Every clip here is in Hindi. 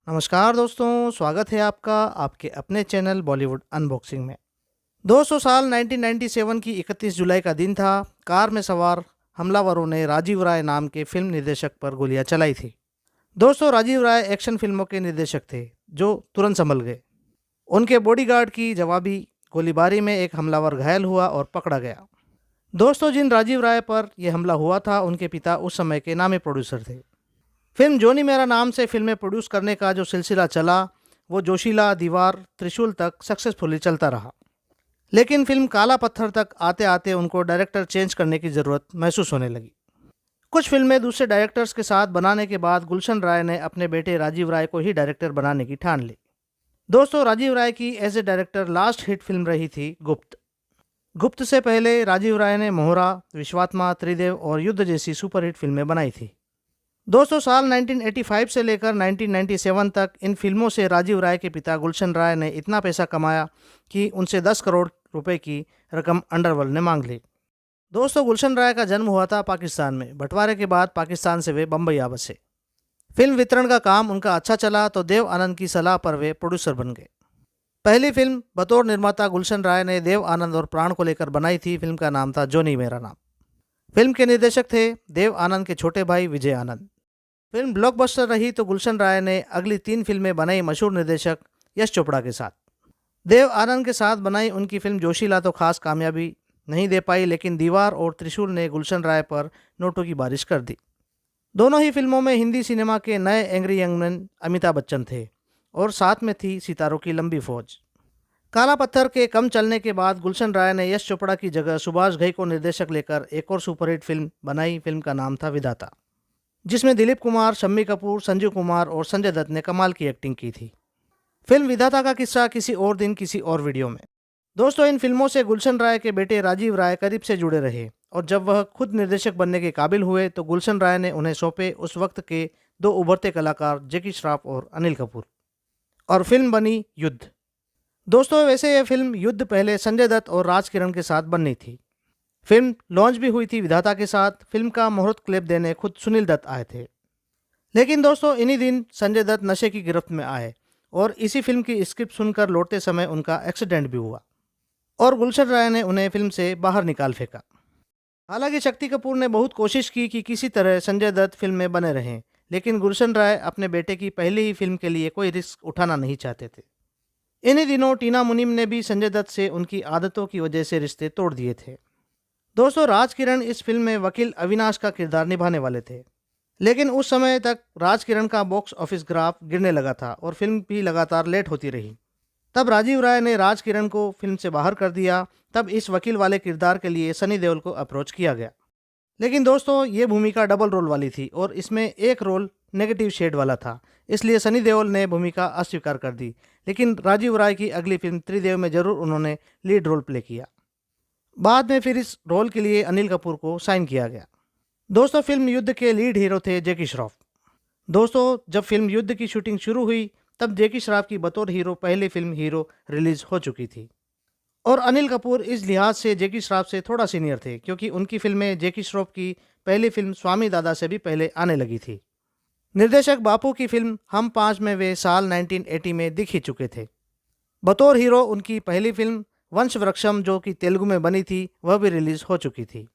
नमस्कार दोस्तों, स्वागत है आपका आपके अपने चैनल बॉलीवुड अनबॉक्सिंग में। दोस्तों, साल 1997 की 31 जुलाई का दिन था। कार में सवार हमलावरों ने राजीव राय नाम के फिल्म निर्देशक पर गोलियां चलाई थी। दोस्तों, राजीव राय एक्शन फिल्मों के निर्देशक थे जो तुरंत संभल गए। उनके बॉडीगार्ड की जवाबी गोलीबारी में एक हमलावर घायल हुआ और पकड़ा गया। दोस्तों, जिन राजीव राय पर यह हमला हुआ था उनके पिता उस समय के नामी प्रोड्यूसर थे। फिल्म जोनी मेरा नाम से फिल्में प्रोड्यूस करने का जो सिलसिला चला वो जोशीला, दीवार, त्रिशूल तक सक्सेसफुली चलता रहा। लेकिन फिल्म काला पत्थर तक आते आते उनको डायरेक्टर चेंज करने की ज़रूरत महसूस होने लगी। कुछ फिल्में दूसरे डायरेक्टर्स के साथ बनाने के बाद गुलशन राय ने अपने बेटे राजीव राय को ही डायरेक्टर बनाने की ठान ली। दोस्तों, राजीव राय की as a director last hit film रही थी गुप्त। गुप्त से पहले राजीव राय ने मोहरा, विश्वात्मा, त्रिदेव और युद्ध जैसी सुपरहिट फिल्में बनाई थी। दोस्तों, साल 1985 से लेकर 1997 तक इन फिल्मों से राजीव राय के पिता गुलशन राय ने इतना पैसा कमाया कि उनसे 10 करोड़ रुपए की रकम अंडरवर्ल्ड ने मांग ली। दोस्तों, गुलशन राय का जन्म हुआ था पाकिस्तान में। बंटवारे के बाद पाकिस्तान से वे बम्बई आ बसे। फिल्म वितरण का काम उनका अच्छा चला तो देव आनंद की सलाह पर वे प्रोड्यूसर बन गए। पहली फिल्म बतौर निर्माता गुलशन राय ने देव आनंद और प्राण को लेकर बनाई थी। फिल्म का नाम था जोनी मेरा नाम। फिल्म के निर्देशक थे देव आनंद के छोटे भाई विजय आनंद। फिल्म ब्लॉकबस्टर रही तो गुलशन राय ने अगली 3 फिल्में बनाई मशहूर निर्देशक यश चोपड़ा के साथ। देव आनंद के साथ बनाई उनकी फिल्म जोशीला तो खास कामयाबी नहीं दे पाई, लेकिन दीवार और त्रिशूल ने गुलशन राय पर नोटों की बारिश कर दी। दोनों ही फिल्मों में हिंदी सिनेमा के नए angry young man Amitabh Bachchan थे और साथ में थी सितारों की लंबी फौज। काला पत्थर के कम चलने के बाद गुलशन राय ने यश चोपड़ा की जगह सुभाष घई को निर्देशक लेकर एक और सुपरहिट फिल्म बनाई। फिल्म का नाम था विधाता, जिसमें दिलीप कुमार, शम्मी कपूर, संजीव कुमार और संजय दत्त ने कमाल की एक्टिंग की थी। फिल्म विधाता का किस्सा किसी और दिन किसी और वीडियो में। दोस्तों, इन फिल्मों से गुलशन राय के बेटे राजीव राय करीब से जुड़े रहे और जब वह खुद निर्देशक बनने के काबिल हुए तो गुलशन राय ने उन्हें सौंपे उस वक्त के 2 उभरते कलाकार जैकी श्रॉफ और अनिल कपूर, और फिल्म बनी युद्ध। दोस्तों, वैसे यह फिल्म युद्ध पहले संजय दत्त और राज किरण के साथ बननी थी। फिल्म लॉन्च भी हुई थी विधाता के साथ। फिल्म का मुहूर्त क्लिप देने खुद सुनील दत्त आए थे। लेकिन दोस्तों, इन्हीं दिन संजय दत्त नशे की गिरफ्त में आए और इसी फिल्म की स्क्रिप्ट सुनकर लौटते समय उनका एक्सीडेंट भी हुआ और गुलशन राय ने उन्हें फिल्म से बाहर निकाल फेंका। हालांकि शक्ति कपूर ने बहुत कोशिश की कि किसी तरह संजय दत्त फिल्म में बने रहें, लेकिन गुलशन राय अपने बेटे की पहली ही फिल्म के लिए कोई रिस्क उठाना नहीं चाहते थे। इन्हीं दिनों टीना मुनीम ने भी संजय दत्त से उनकी आदतों की वजह से रिश्ते तोड़ दिए थे। दोस्तों, राज किरण इस फिल्म में वकील अविनाश का किरदार निभाने वाले थे, लेकिन उस समय तक राज किरण का बॉक्स ऑफिस ग्राफ गिरने लगा था और फिल्म भी लगातार लेट होती रही। तब राजीव राय ने राज किरण को फिल्म से बाहर कर दिया। तब इस वकील वाले किरदार के लिए सनी देओल को अप्रोच किया गया। लेकिन दोस्तों, ये भूमिका डबल रोल वाली थी और इसमें एक रोल नेगेटिव शेड वाला था, इसलिए सनी देओल ने भूमिका अस्वीकार कर दी। लेकिन राजीव राय की अगली फिल्म त्रिदेव में जरूर उन्होंने लीड रोल प्ले किया। बाद में फिर इस रोल के लिए अनिल कपूर को साइन किया गया। दोस्तों, फिल्म युद्ध के लीड हीरो थे जैकी श्रॉफ। दोस्तों, जब फिल्म युद्ध की शूटिंग शुरू हुई तब जैकी श्रॉफ की बतौर हीरो पहली फिल्म हीरो रिलीज हो चुकी थी और अनिल कपूर इस लिहाज से जैकी श्रॉफ से थोड़ा सीनियर थे क्योंकि उनकी फिल्में जैकी श्रॉफ की पहली फिल्म स्वामी दादा से भी पहले आने लगी थी। निर्देशक बापू की फिल्म हम 5 में वे साल 1980 में दिख ही चुके थे। बतौर हीरो उनकी पहली फिल्म वंश वृक्षम, जो कि तेलुगु में बनी थी, वह भी रिलीज हो चुकी थी।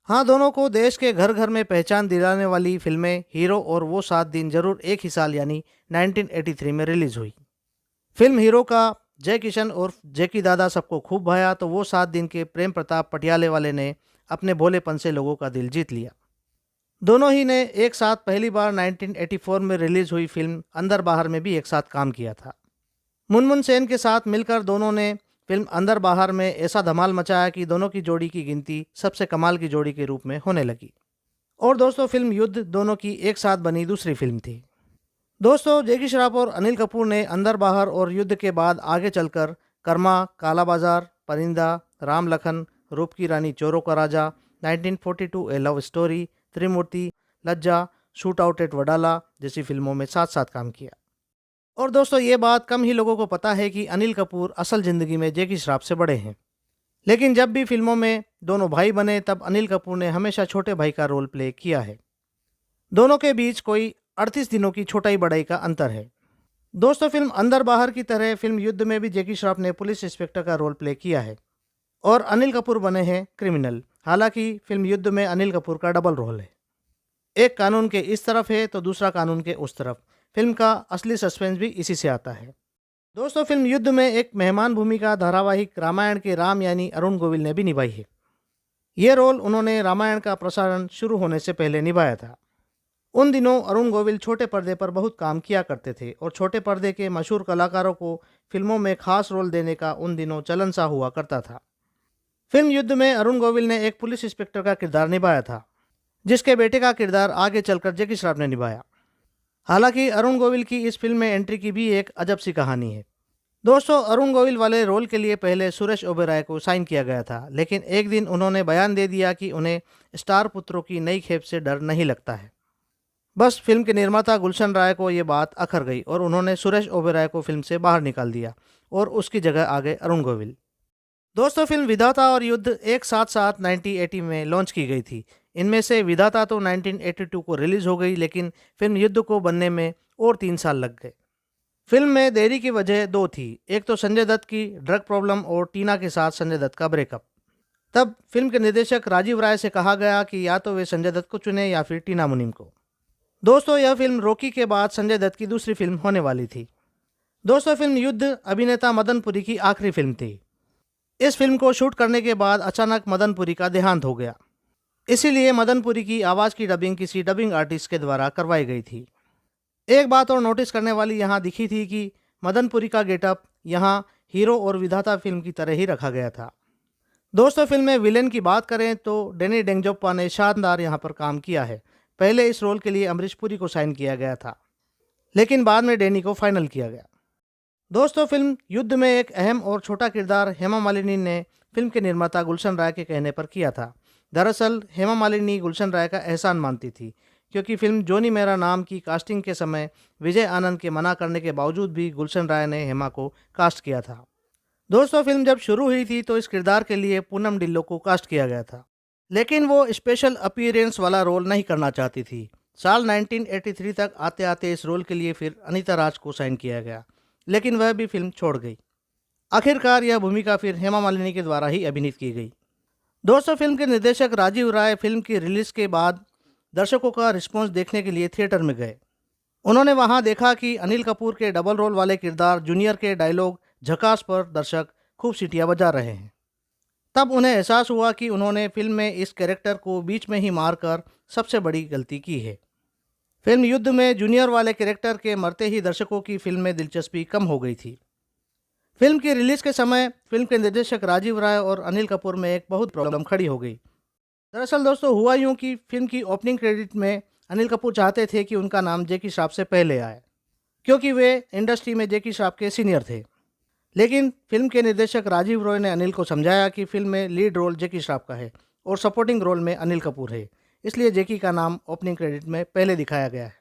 हाँ, दोनों को देश के घर घर में पहचान दिलाने वाली फिल्में हीरो और वो 7 दिन जरूर एक ही साल यानी 1983 में रिलीज हुई। फिल्म हीरो का जय किशन और जैकी दादा सबको खूब भाया तो वो 7 दिन के प्रेम प्रताप पटियाले वाले ने अपने भोलेपन से लोगों का दिल जीत लिया। दोनों ही ने एक साथ पहली बार 1984 में रिलीज हुई फिल्म अंदर बाहर में भी एक साथ काम किया था। मुनमुन सेन के साथ मिलकर दोनों ने फिल्म अंदर बाहर में ऐसा धमाल मचाया कि दोनों की जोड़ी की गिनती सबसे कमाल की जोड़ी के रूप में होने लगी। और दोस्तों, फिल्म युद्ध दोनों की एक साथ बनी दूसरी फिल्म थी। दोस्तों, जैकी श्रॉफ और अनिल कपूर ने अंदर बाहर और युद्ध के बाद आगे चलकर कर्मा, काला बाजार, परिंदा, राम लखन, रूप की रानी, चोरों का राजा, 1942, ए लव स्टोरी, त्रिमूर्ति, लज्जा, शूट आउट एट वडाला जैसी फिल्मों में साथ साथ काम किया। और दोस्तों, ये बात कम ही लोगों को पता है कि अनिल कपूर असल ज़िंदगी में जैकी श्रॉफ से बड़े हैं। लेकिन जब भी फिल्मों में दोनों भाई बने तब अनिल कपूर ने हमेशा छोटे भाई का रोल प्ले किया है। दोनों के बीच कोई 38 दिनों की छोटाई बड़ाई का अंतर है। दोस्तों फिल्म अंदर बाहर की तरह फिल्म युद्ध में भी जैकी श्रॉफ ने पुलिस इंस्पेक्टर का रोल प्ले किया है और अनिल कपूर बने हैं क्रिमिनल। हालांकि फिल्म युद्ध में अनिल कपूर का डबल रोल है, एक कानून के इस तरफ है तो दूसरा कानून के उस तरफ। फिल्म का असली सस्पेंस भी इसी से आता है। दोस्तों फिल्म युद्ध में एक मेहमान भूमिका धारावाहिक रामायण के राम यानी अरुण गोविल ने भी निभाई है। ये रोल उन्होंने रामायण का प्रसारण शुरू होने से पहले निभाया था। उन दिनों अरुण गोविल छोटे पर्दे पर बहुत काम किया करते थे और छोटे पर्दे के मशहूर कलाकारों को फिल्मों में खास रोल देने का उन दिनों चलन सा हुआ करता था। फिल्म युद्ध में अरुण गोविल ने एक पुलिस इंस्पेक्टर का किरदार निभाया था, जिसके बेटे का किरदार आगे चलकर जैकी श्रॉफ ने निभाया। हालांकि अरुण गोविल की इस फिल्म में एंट्री की भी एक अजब सी कहानी है। दोस्तों अरुण गोविल वाले रोल के लिए पहले सुरेश ओबेरॉय को साइन किया गया था, लेकिन एक दिन उन्होंने बयान दे दिया कि उन्हें स्टार पुत्रों की नई खेप से डर नहीं लगता है। बस फिल्म के निर्माता गुलशन राय को ये बात अखर गई और उन्होंने सुरेश ओबेरॉय को फिल्म से बाहर निकाल दिया और उसकी जगह आ गए अरुण गोविल। दोस्तों फिल्म विधाता और युद्ध एक साथ साथ 1980 में लॉन्च की गई थी। इनमें से विधाता तो 1982 को रिलीज हो गई, लेकिन फिल्म युद्ध को बनने में और 3 साल लग गए। फिल्म में देरी की वजह दो थी, एक तो संजय दत्त की ड्रग प्रॉब्लम और टीना के साथ संजय दत्त का ब्रेकअप। तब फिल्म के निर्देशक राजीव राय से कहा गया कि या तो वे संजय दत्त को चुने या फिर टीना मुनीम को। दोस्तों यह फिल्म रॉकी के बाद संजय दत्त की दूसरी फिल्म होने वाली थी। दोस्तों फिल्म युद्ध अभिनेता मदन पुरी की आखिरी फिल्म थी। इस फिल्म को शूट करने के बाद अचानक मदन पुरी का देहांत हो गया, इसीलिए मदन पुरी की आवाज़ की डबिंग किसी डबिंग आर्टिस्ट के द्वारा करवाई गई थी। एक बात और नोटिस करने वाली यहाँ दिखी थी कि मदन पुरी का गेटअप यहाँ हीरो और विधाता फिल्म की तरह ही रखा गया था। दोस्तों फिल्म में विलेन की बात करें तो डेनी डेंगजोप्पा ने शानदार यहाँ पर काम किया है। पहले इस रोल के लिए अमरीश पुरी को साइन किया गया था, लेकिन बाद में डेनी को फाइनल किया गया। दोस्तों फिल्म युद्ध में एक अहम और छोटा किरदार हेमा मालिनी ने फिल्म के निर्माता गुलशन राय के कहने पर किया था। दरअसल हेमा मालिनी गुलशन राय का एहसान मानती थी, क्योंकि फिल्म जोनी मेरा नाम की कास्टिंग के समय विजय आनंद के मना करने के बावजूद भी गुलशन राय ने हेमा को कास्ट किया था। दोस्तों फिल्म जब शुरू हुई थी तो इस किरदार के लिए पूनम डिल्लो को कास्ट किया गया था, लेकिन वो स्पेशल अपीयरेंस वाला रोल नहीं करना चाहती थी। साल 1983 तक आते आते इस रोल के लिए फिर अनीता राज को साइन किया गया, लेकिन वह भी फिल्म छोड़ गई। आखिरकार यह भूमिका फिर हेमा मालिनी के द्वारा ही अभिनीत की गई। दोस्तों फिल्म के निर्देशक राजीव राय फिल्म की रिलीज के बाद दर्शकों का रिस्पॉन्स देखने के लिए थिएटर में गए। उन्होंने वहां देखा कि अनिल कपूर के डबल रोल वाले किरदार जूनियर के डायलॉग झकास पर दर्शक खूब सीटियां बजा रहे हैं। तब उन्हें एहसास हुआ कि उन्होंने फिल्म में इस कैरेक्टर को बीच में ही मारकर सबसे बड़ी गलती की है। फिल्म युद्ध में जूनियर वाले कैरेक्टर के मरते ही दर्शकों की फिल्म में दिलचस्पी कम हो गई थी। फिल्म की रिलीज के समय फिल्म के निर्देशक राजीव राय और अनिल कपूर में एक बहुत प्रॉब्लम खड़ी हो गई। दरअसल दोस्तों हुआ यूं कि फिल्म की ओपनिंग क्रेडिट में अनिल कपूर चाहते थे कि उनका नाम जैकी श्रॉफ से पहले आए, क्योंकि वे इंडस्ट्री में जैकी श्रॉफ के सीनियर थे। लेकिन फिल्म के निर्देशक राजीव रॉय ने अनिल को समझाया कि फिल्म में लीड रोल जैकी श्रॉफ का है और सपोर्टिंग रोल में अनिल कपूर है, इसलिए जैकी का नाम ओपनिंग क्रेडिट में पहले दिखाया गया है।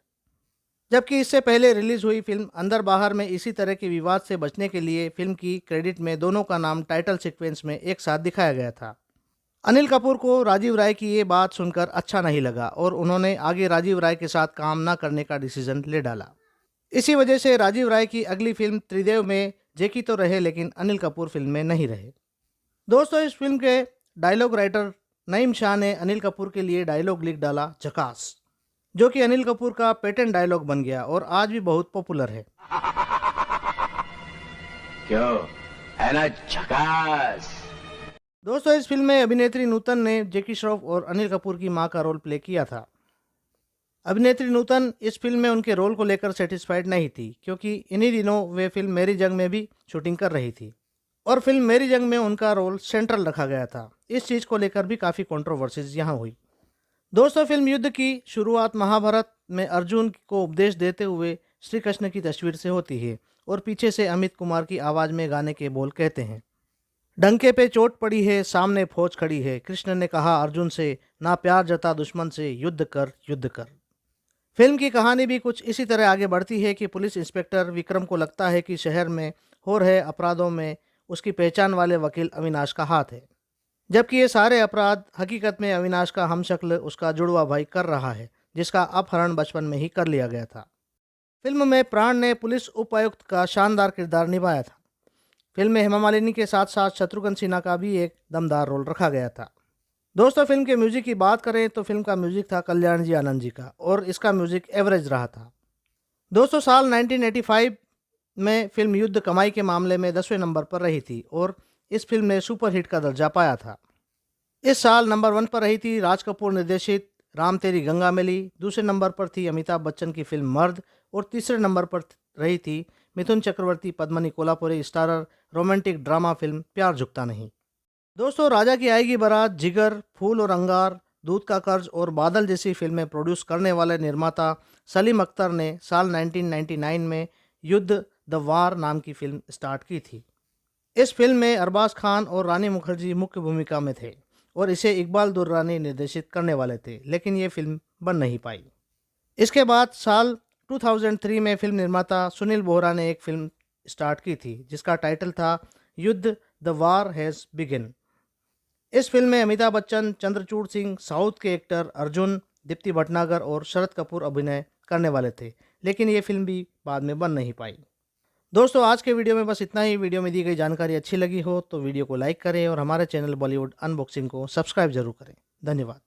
जबकि इससे पहले रिलीज हुई फिल्म अंदर बाहर में इसी तरह के विवाद से बचने के लिए फिल्म की क्रेडिट में दोनों का नाम टाइटल सीक्वेंस में एक साथ दिखाया गया था। अनिल कपूर को राजीव राय की ये बात सुनकर अच्छा नहीं लगा और उन्होंने आगे राजीव राय के साथ काम न करने का डिसीजन ले डाला। इसी वजह से राजीव राय की अगली फिल्म त्रिदेव में जैकी तो रहे, लेकिन अनिल कपूर फिल्म में नहीं रहे। दोस्तों इस फिल्म के डायलॉग राइटर नईम शाह ने अनिल कपूर के लिए डायलॉग लिख डाला झकास, जो कि अनिल कपूर का पेटेंट डायलॉग बन गया और आज भी बहुत पॉपुलर है। क्यों है ना झकास। दोस्तों इस फिल्म में अभिनेत्री नूतन ने जैकी श्रॉफ और अनिल कपूर की मां का रोल प्ले किया था। अभिनेत्री नूतन इस फिल्म में उनके रोल को लेकर सेटिस्फाइड नहीं थी, क्योंकि इन्हीं दिनों वे फिल्म मेरी जंग में भी शूटिंग कर रही थी और फिल्म मेरी जंग में उनका रोल सेंट्रल रखा गया था। इस चीज़ को लेकर भी काफ़ी कंट्रोवर्सीज यहाँ हुई। दोस्तों फिल्म युद्ध की शुरुआत महाभारत में अर्जुन को उपदेश देते हुए श्री कृष्ण की तस्वीर से होती है और पीछे से अमित कुमार की आवाज़ में गाने के बोल कहते हैं, डंके पे चोट पड़ी है सामने फौज खड़ी है, कृष्ण ने कहा अर्जुन से ना प्यार जता दुश्मन से, युद्ध कर युद्ध कर। फिल्म की कहानी भी कुछ इसी तरह आगे बढ़ती है कि पुलिस इंस्पेक्टर विक्रम को लगता है कि शहर में हो रहे अपराधों में उसकी पहचान वाले वकील अविनाश का हाथ है, जबकि ये सारे अपराध हकीकत में अविनाश का हमशक्ल उसका जुड़वा भाई कर रहा है, जिसका अपहरण बचपन में ही कर लिया गया था। फिल्म में प्राण ने पुलिस उपायुक्त का शानदार किरदार निभाया था। फिल्म में हेमा मालिनी के साथ साथ शत्रुघ्न सिन्हा का भी एक दमदार रोल रखा गया था। दोस्तों, फिल्म के म्यूजिक की बात करें तो फिल्म का म्यूजिक था कल्याण जी आनंद जी का, और इसका म्यूजिक एवरेज रहा था। दोस्तों, साल 1985 में फिल्म युद्ध कमाई के मामले में 10वें नंबर पर रही थी और इस फिल्म ने सुपरहिट का दर्जा पाया था। इस साल नंबर 1 पर रही थी राज कपूर निर्देशित राम तेरी गंगा मैली, दूसरे नंबर पर थी अमिताभ बच्चन की फिल्म मर्द, और तीसरे नंबर पर रही थी Mithun Chakraborty Padmini Kolhapure starrer romantic drama film Pyaar Jhukta नहीं। दोस्तों, राजा की आएगी बारात, जिगर, फूल और अंगार, दूध का कर्ज और बादल जैसी फिल्में प्रोड्यूस करने वाले निर्माता सलीम अख्तर ने साल 1999 में युद्ध द वार नाम की फिल्म स्टार्ट की थी। इस फिल्म में अरबाज खान और रानी मुखर्जी मुख्य भूमिका में थे और इसे इकबाल दुर्रानी निर्देशित करने वाले थे, लेकिन ये फिल्म बन नहीं पाई। इसके बाद साल 2003 में फिल्म निर्माता सुनील बोहरा ने एक फिल्म स्टार्ट की थी जिसका टाइटल था युद्ध द वार हैज़ बिगिन। इस फिल्म में अमिताभ बच्चन, चंद्रचूड़ सिंह, साउथ के एक्टर अर्जुन, दीप्ति भटनागर और शरद कपूर अभिनय करने वाले थे, लेकिन ये फिल्म भी बाद में बन नहीं पाई। दोस्तों, आज के वीडियो में बस इतना ही। वीडियो में दी गई जानकारी अच्छी लगी हो तो वीडियो को लाइक करें और हमारे चैनल बॉलीवुड अनबॉक्सिंग को सब्सक्राइब जरूर करें। धन्यवाद।